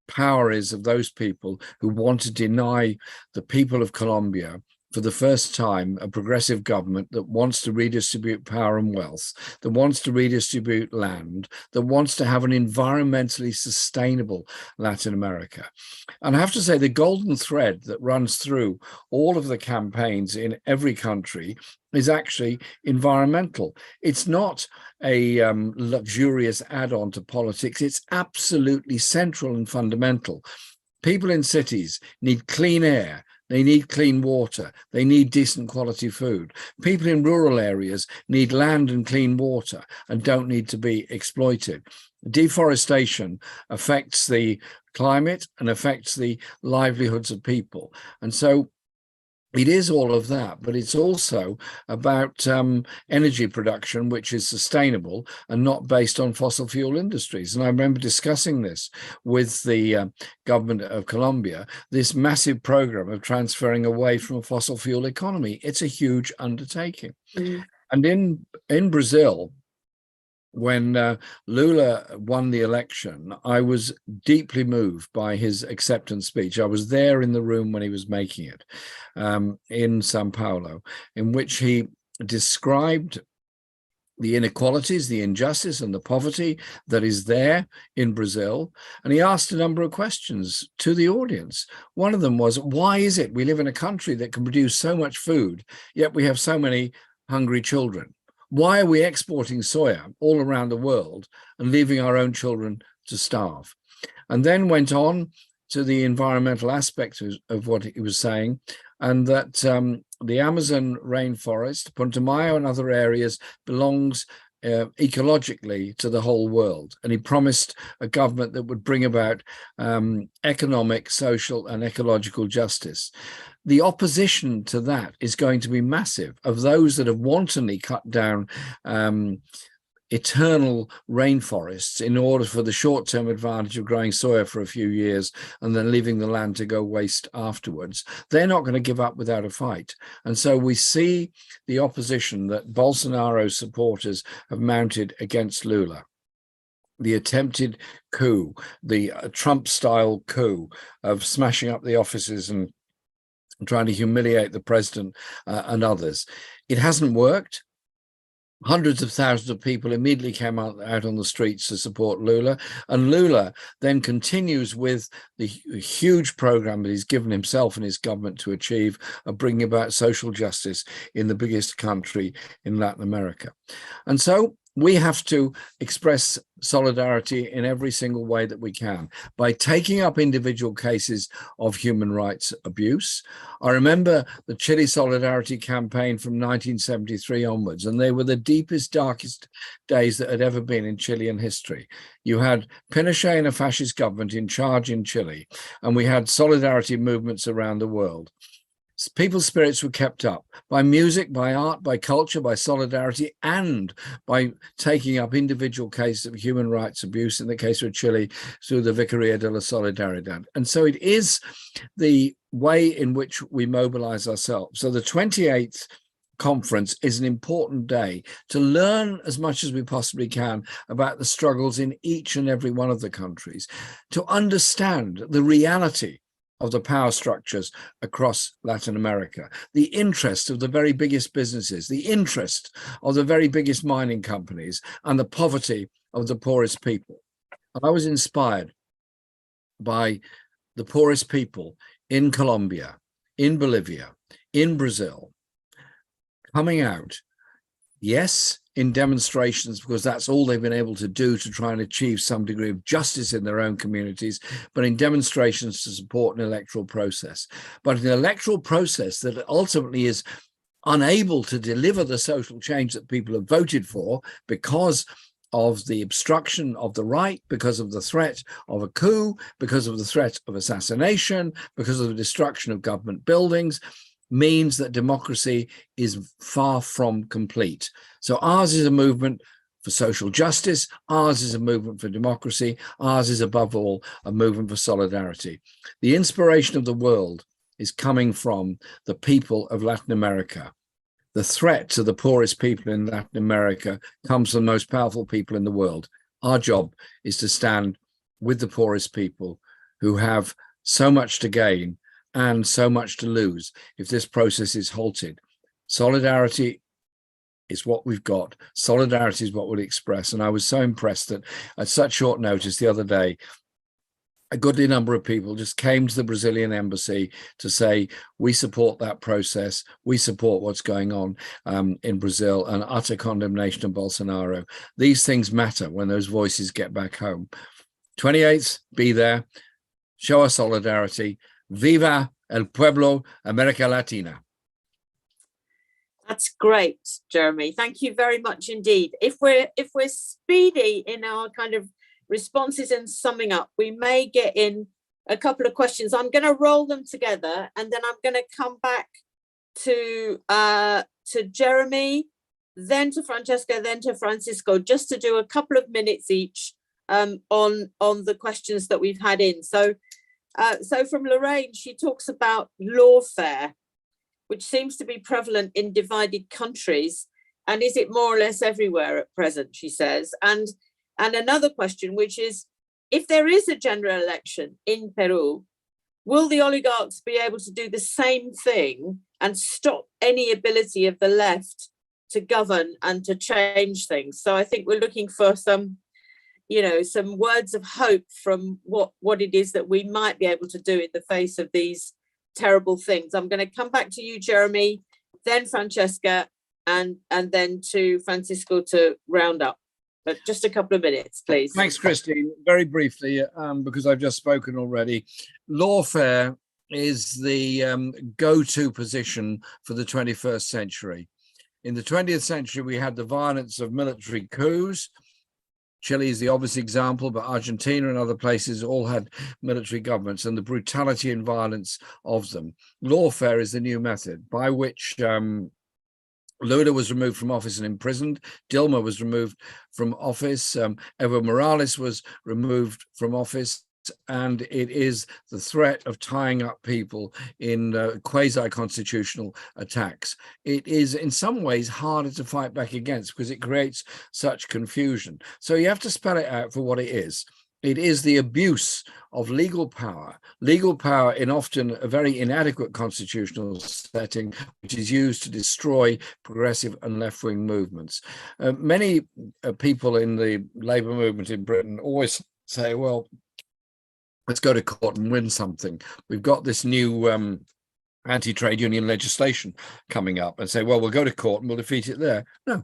power is of those people who want to deny the people of Colombia, for the first time, a progressive government that wants to redistribute power and wealth, that wants to redistribute land, that wants to have an environmentally sustainable Latin America. And I have to say, the golden thread that runs through all of the campaigns in every country is actually environmental. It's not a luxurious add-on to politics. It's absolutely central and fundamental. People in cities need clean air. They need clean water. They need decent quality food. People in rural areas need land and clean water and don't need to be exploited. Deforestation affects the climate and affects the livelihoods of people. And so it is all of that, but it's also about energy production, which is sustainable and not based on fossil fuel industries. And I remember discussing this with the government of Colombia, this massive program of transferring away from a fossil fuel economy. It's a huge undertaking. And in Brazil, when Lula won the election, I was deeply moved by his acceptance speech. I was there in the room when he was making it in Sao Paulo, in which he described the inequalities, the injustice and the poverty that is there in Brazil. And he asked a number of questions to the audience. One of them was, why is it we live in a country that can produce so much food, yet we have so many hungry children? Why are we exporting soya all around the world and leaving our own children to starve? And then went on to the environmental aspect of what he was saying, and that the Amazon rainforest, Putumayo and other areas belongs ecologically to the whole world. And he promised a government that would bring about economic, social and ecological justice. The opposition to that is going to be massive, of those that have wantonly cut down eternal rainforests in order for the short-term advantage of growing soya for a few years and then leaving the land to go waste afterwards. They're not going to give up without a fight. And so we see the opposition that Bolsonaro supporters have mounted against Lula. The attempted coup, the Trump-style coup of smashing up the offices and trying to humiliate the president and others. It hasn't worked. Hundreds of thousands of people immediately came out on the streets to support Lula. And Lula then continues with the huge program that he's given himself and his government to achieve of bringing about social justice in the biggest country in Latin America. And so we have to express solidarity in every single way that we can by taking up individual cases of human rights abuse. I remember the Chile Solidarity Campaign from 1973 onwards, and they were the deepest, darkest days that had ever been in Chilean history. You had Pinochet and a fascist government in charge in Chile, and we had solidarity movements around the world. People's spirits were kept up by music, by art, by culture, by solidarity, and by taking up individual cases of human rights abuse, in the case of Chile, through the Vicaría de la Solidaridad. And so it is the way in which we mobilize ourselves. So the 28th conference is an important day to learn as much as we possibly can about the struggles in each and every one of the countries, to understand the reality of the power structures across Latin America, the interest of the very biggest businesses, the interest of the very biggest mining companies, and the poverty of the poorest people. And I was inspired by the poorest people in Colombia, in Bolivia, in Brazil, coming out, yes, in demonstrations, because that's all they've been able to do to try and achieve some degree of justice in their own communities, but in demonstrations to support an electoral process. But an electoral process that ultimately is unable to deliver the social change that people have voted for because of the obstruction of the right, because of the threat of a coup, because of the threat of assassination, because of the destruction of government buildings, means that democracy is far from complete. So ours is a movement for social justice. Ours is a movement for democracy. Ours is above all a movement for solidarity. The inspiration of the world is coming from the people of Latin America. The threat to the poorest people in Latin America comes from the most powerful people in the world. Our job is to stand with the poorest people who have so much to gain and so much to lose if this process is halted. Solidarity is what we've got. Solidarity is what we'll express. And I was so impressed that at such short notice the other day, a goodly number of people just came to the Brazilian embassy to say, we support that process, we support what's going on in Brazil, and utter condemnation of Bolsonaro. These things matter when those voices get back home. 28th, be there, show us solidarity. Viva el pueblo, America Latina. That's great, Jeremy. Thank you very much indeed. If we're speedy in our kind of responses and summing up, we may get in a couple of questions. I'm going to roll them together and then I'm going to come back to Jeremy, then to Francesca, then to Francisco, just to do a couple of minutes each on the questions that we've had in. So from Lorraine, she talks about lawfare, which seems to be prevalent in divided countries. And is it more or less everywhere at present, she says. And another question, which is, if there is a general election in Peru, will the oligarchs be able to do the same thing and stop any ability of the left to govern and to change things? So I think we're looking for some words of hope from what it is that we might be able to do in the face of these terrible things. I'm going to come back to you, Jeremy, then Francesca, and then to Francisco to round up. But just a couple of minutes, please. Thanks, Christine. Very briefly, because I've just spoken already, lawfare is the go-to position for the 21st century. In the 20th century, we had the violence of military coups. Chile is the obvious example, but Argentina and other places all had military governments, and the brutality and violence of them. Lawfare is the new method by which Lula was removed from office and imprisoned. Dilma was removed from office. Evo Morales was removed from office. And it is the threat of tying up people in quasi-constitutional attacks. It is in some ways harder to fight back against because it creates such confusion. So you have to spell it out for what it is. It is the abuse of legal power in often a very inadequate constitutional setting, which is used to destroy progressive and left-wing movements. Many people in the Labour movement in Britain always say, well, let's go to court and win something. We've got this new anti-trade union legislation coming up, and say, well, we'll go to court and we'll defeat it there. No.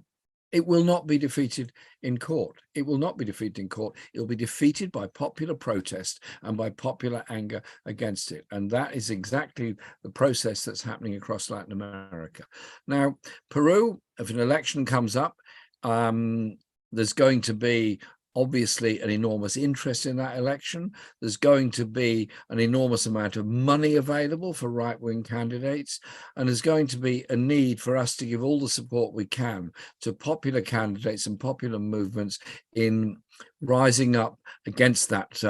It will not be defeated in court. It will not be defeated in court. It will be defeated by popular protest and by popular anger against it. And that is exactly the process that's happening across Latin America. Now, Peru, if an election comes up, there's going to be obviously an enormous interest in that election. There's going to be an enormous amount of money available for right-wing candidates, and there's going to be a need for us to give all the support we can to popular candidates and popular movements in rising up against that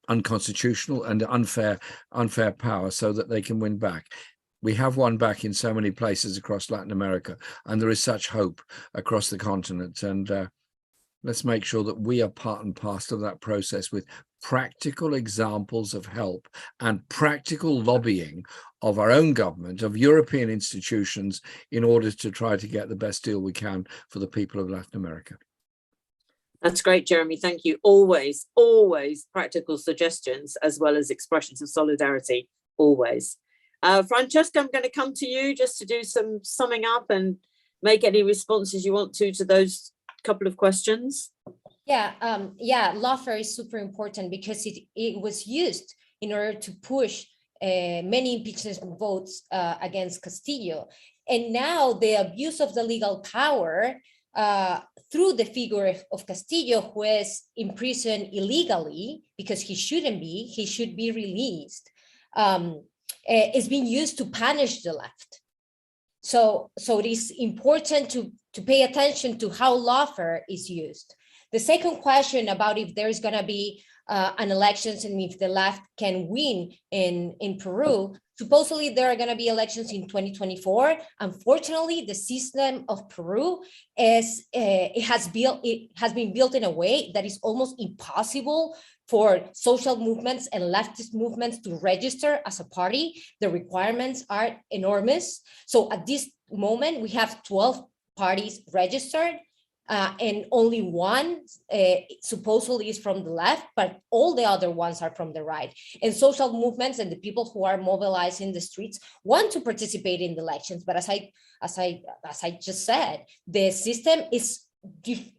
unconstitutional and unfair power so that they can win back. We have won back in so many places across Latin America, and there is such hope across the continent. And let's make sure that we are part and parcel of that process with practical examples of help and practical lobbying of our own government, of European institutions, in order to try to get the best deal we can for the people of Latin America. That's great, Jeremy. Thank you. Always, always practical suggestions as well as expressions of solidarity, always. Francesca, I'm going to come to you just to do some summing up and make any responses you want to those couple of questions. Lawfare is super important because it was used in order to push many impeachment votes against Castillo, and now the abuse of the legal power through the figure of Castillo, who is in prison illegally because he shouldn't be, he should be released, is being used to punish the left. So it is important to pay attention to how lawfare is used. The second question about if there's going to be an elections and if the left can win in Peru, supposedly there are going to be elections in 2024. Unfortunately, the system of Peru has been built in a way that is almost impossible for social movements and leftist movements to register as a party. The requirements are enormous. So at this moment, we have 12 parties registered, and only one supposedly is from the left, but all the other ones are from the right. And social movements and the people who are mobilized in the streets want to participate in the elections. But as I just said, the system is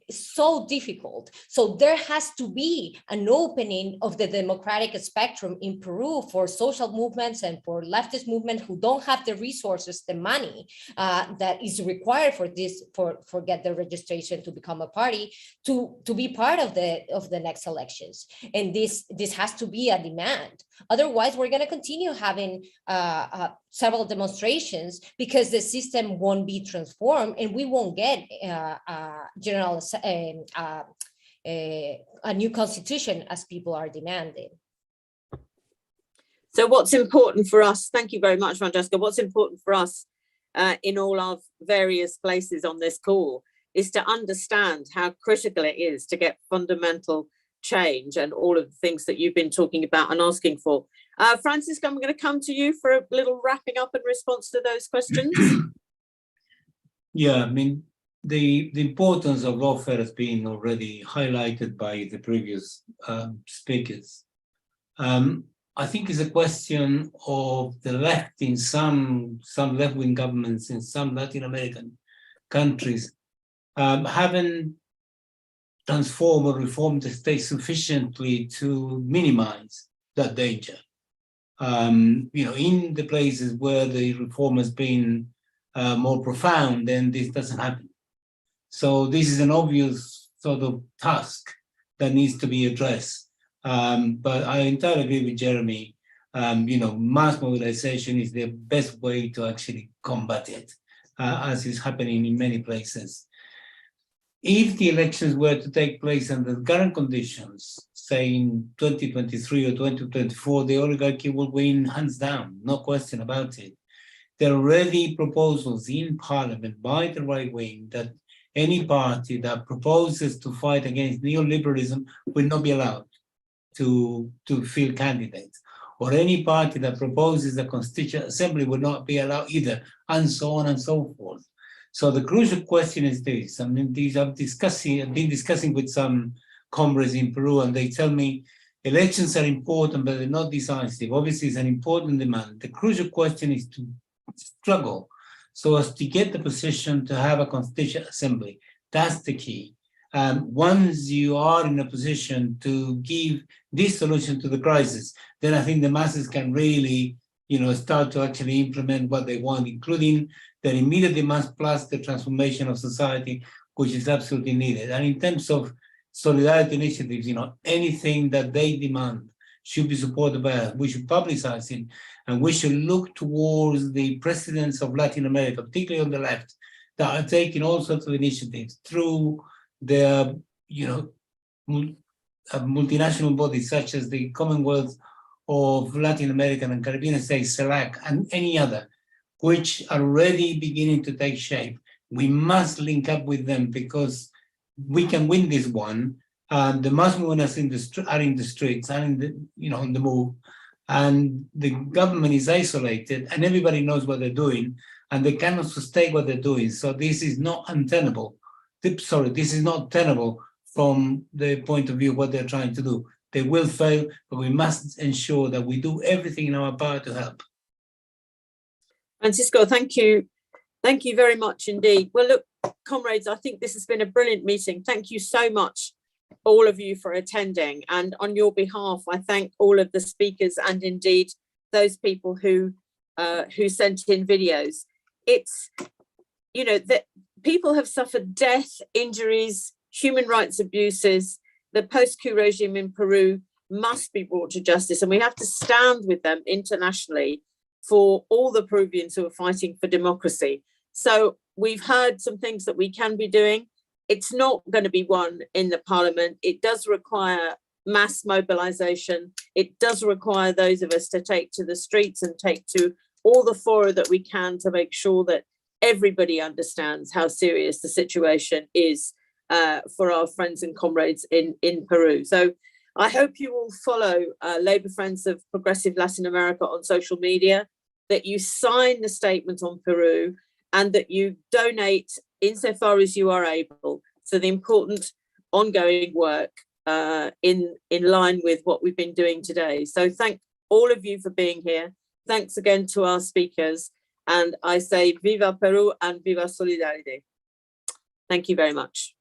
so difficult. So there has to be an opening of the democratic spectrum in Peru for social movements and for leftist movements who don't have the resources, the money that is required for this, for get the registration to become a party, to be part of the next elections. And this has to be a demand. Otherwise, we're going to continue having several demonstrations because the system won't be transformed and we won't get a new constitution as people are demanding. So what's important for us, thank you very much, Francesca, what's important for us in all our various places on this call is to understand how critical it is to get fundamental change and all of the things that you've been talking about and asking for. Francesca, I'm going to come to you for a little wrapping up in response to those questions. Yeah, I mean, the importance of lawfare has been already highlighted by the previous speakers. I think it's a question of the left in some left-wing governments in some Latin American countries haven't transformed or reformed the state sufficiently to minimize that danger. In the places where the reform has been more profound, then this doesn't happen. So this is an obvious sort of task that needs to be addressed. But I entirely agree with Jeremy. Mass mobilization is the best way to actually combat it, as is happening in many places. If the elections were to take place under the current conditions, say in 2023 or 2024, the oligarchy will win hands down, no question about it. There are already proposals in parliament by the right wing that any party that proposes to fight against neoliberalism will not be allowed to field candidates, or any party that proposes a constituent assembly will not be allowed either, and so on and so forth. So the crucial question is this. I mean, I've been discussing with some comrades in Peru, and they tell me elections are important, but they're not decisive. Obviously, it's an important demand. The crucial question is to struggle so as to get the position to have a constituent assembly. That's the key. Once you are in a position to give this solution to the crisis, then I think the masses can really, start to actually implement what they want, including their immediate demands plus the transformation of society, which is absolutely needed. And in terms of solidarity initiatives, anything that they demand should be supported by us. We should publicize it, and we should look towards the presidents of Latin America, particularly on the left, that are taking all sorts of initiatives through their, multinational bodies such as the Commonwealth of Latin American and Caribbean States, CELAC, and any other, which are already beginning to take shape. We must link up with them because we can win this one. The mass movements are in the streets and on the move, and the government is isolated, and everybody knows what they're doing, and they cannot sustain what they're doing. So this is not untenable. This is not tenable from the point of view of what they're trying to do. They will fail, but we must ensure that we do everything in our power to help. Francisco, thank you. Thank you very much indeed. Well, look, comrades, I think this has been a brilliant meeting. Thank you so much, all of you, for attending. And on your behalf, I thank all of the speakers and indeed those people who sent in videos. It's, that people have suffered death, injuries, human rights abuses. The post-coup regime in Peru must be brought to justice, and we have to stand with them internationally for all the Peruvians who are fighting for democracy. So we've heard some things that we can be doing. It's not going to be won in the parliament. It does require mass mobilization. It does require those of us to take to the streets and take to all the fora that we can to make sure that everybody understands how serious the situation is for our friends and comrades in Peru. So I hope you will follow Labour Friends of Progressive Latin America on social media, that you sign the statement on Peru, and that you donate insofar as you are able to the important ongoing work in line with what we've been doing today. So thank all of you for being here. Thanks again to our speakers. And I say Viva Peru and Viva Solidarity. Thank you very much.